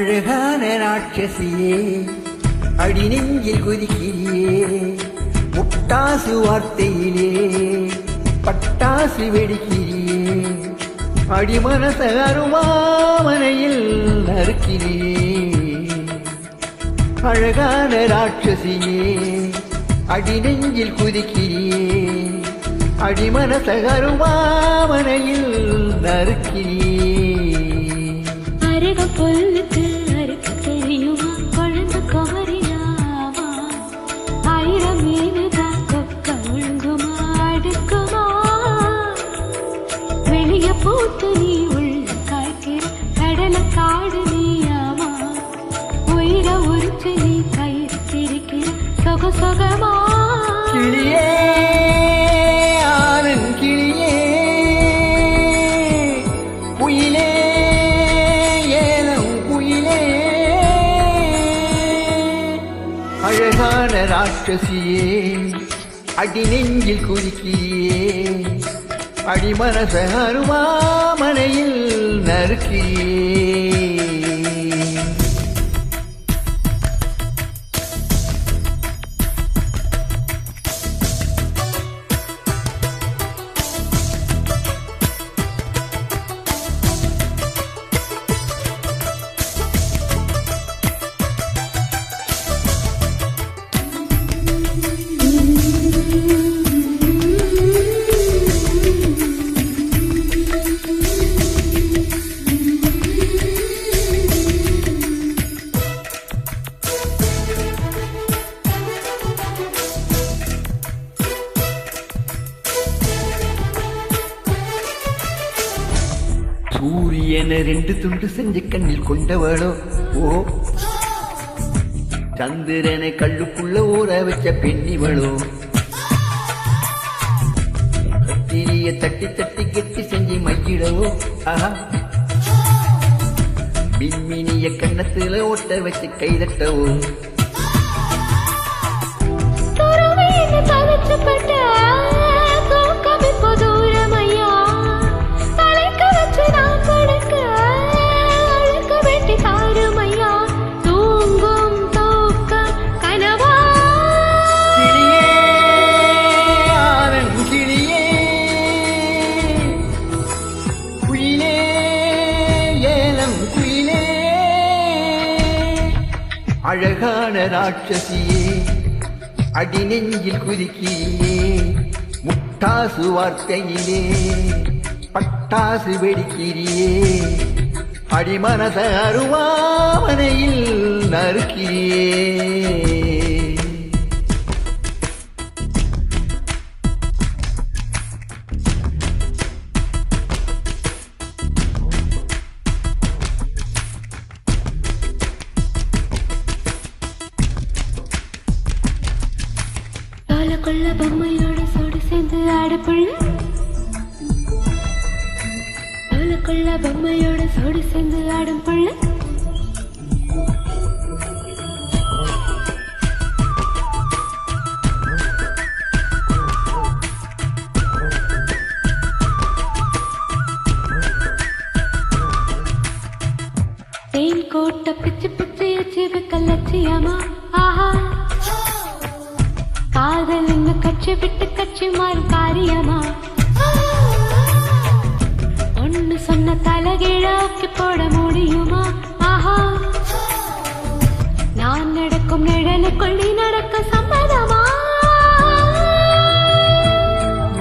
அழகான ராட்சசியே அடி நெஞ்சில் குதிக்கிறியே முட்டாசு வார்த்தையிலே பட்டாசு வெடிக்கிறியே அடிமனச அருமாமனையில் நறுக்கிறியே அழகான ராட்சசியே அடி நெஞ்சில் குதிக்கிறியே அடிமனச அருமாமனையில் நறுக்கிறியே அருக பொல்லுக்கு அறுக்க தெரியுமா குழந்தை குமரியாமா ஆயிரம் மீனுதான் கொக்க ஒழுங்குமா அடுக்குமா வெளிய பூத்து நீ உள்ள காய்க்கிற கடலை காடு நீயாமா உயிர உரிச்சு நீ கயிறு திரிக்கிற சொக சொகமா கிளியே ஆனன் கிளியே குயிலே அழகான ராட்சசியே அடி நெஞ்சில் குதிக்கியே அடிமனச அருமாமனையில் நறுக்கியே சூரியனை 2 துண்டு செஞ்சு கண்ணில் கொண்டவளோ ஓ சந்திரனை கல்லுக்குள்ள ஊற வச்ச பெண்ணிவளோ கத்திரிய தட்டி தட்டி கெட்டி செஞ்சு மையிடவோ ஆஹா மின்மினிய கண்ணத்துல ஓட்ட வச்சு கைதட்டவோ அழகான ராட்சசியே அடி நெஞ்சில் குதிக்கியே முட்டாசு வார்த்தையிலே பட்டாசு வெடிக்கிறியே அடிமனச அருவாமனையில் நறுக்கிறியே கொள்ள பொம்மையோட சோடு சேர்ந்து ஆடு புள்ள கொள்ள பொம்மையோட சோடு சேர்ந்து ஆடும் புள்ள தேன் கோட்ட பிச்சு பிச்சு வச்சு கல்லச்சியமா ஆஹா காதல் இங்க கட்சி விட்டு கட்சி மாறும் காரியமா ஒன்னு சொன்ன தலகிழாக்கி போட முடியுமா ஆஹா நான் நடக்கும் நிழலுக்குள் நீ நடக்க சம்மதமா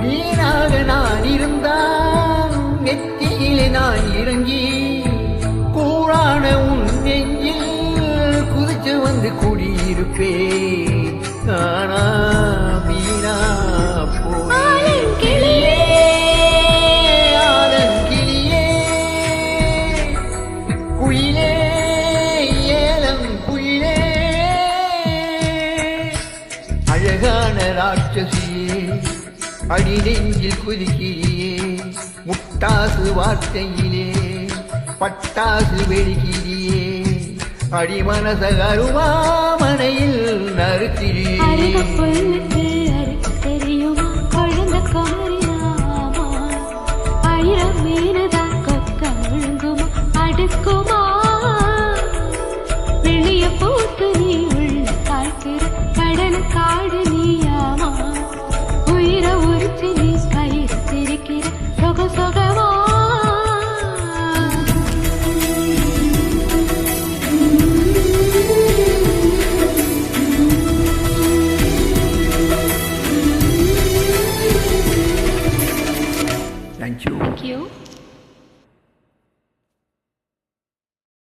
நீனாக நான் இருந்தால் நெத்தியிலே நான் இறங்கி கூறான உன் நெஞ்சில் குதிச்சு வந்து குடியிருப்பேன் காணா வீணா போய் கிளியே ஆனன் கிளியே குயிலே ஏலம் குயிலே அழகான ராட்சசியே அடி நெஞ்சில் குதிக்கிறியே முட்டாசு வார்த்தையிலே பட்டாசு வெடிக்கிறியே அடிமனச அருவாமனையில் நறுக்கிறியே அறுக்க தெரியுமா குழந்தை குமரியாமா ஆயிரம் மீனுதான் கொக்க ஒழுங்குமா அடுக்குமா தேங்க்யூ. தேங்க்யூ.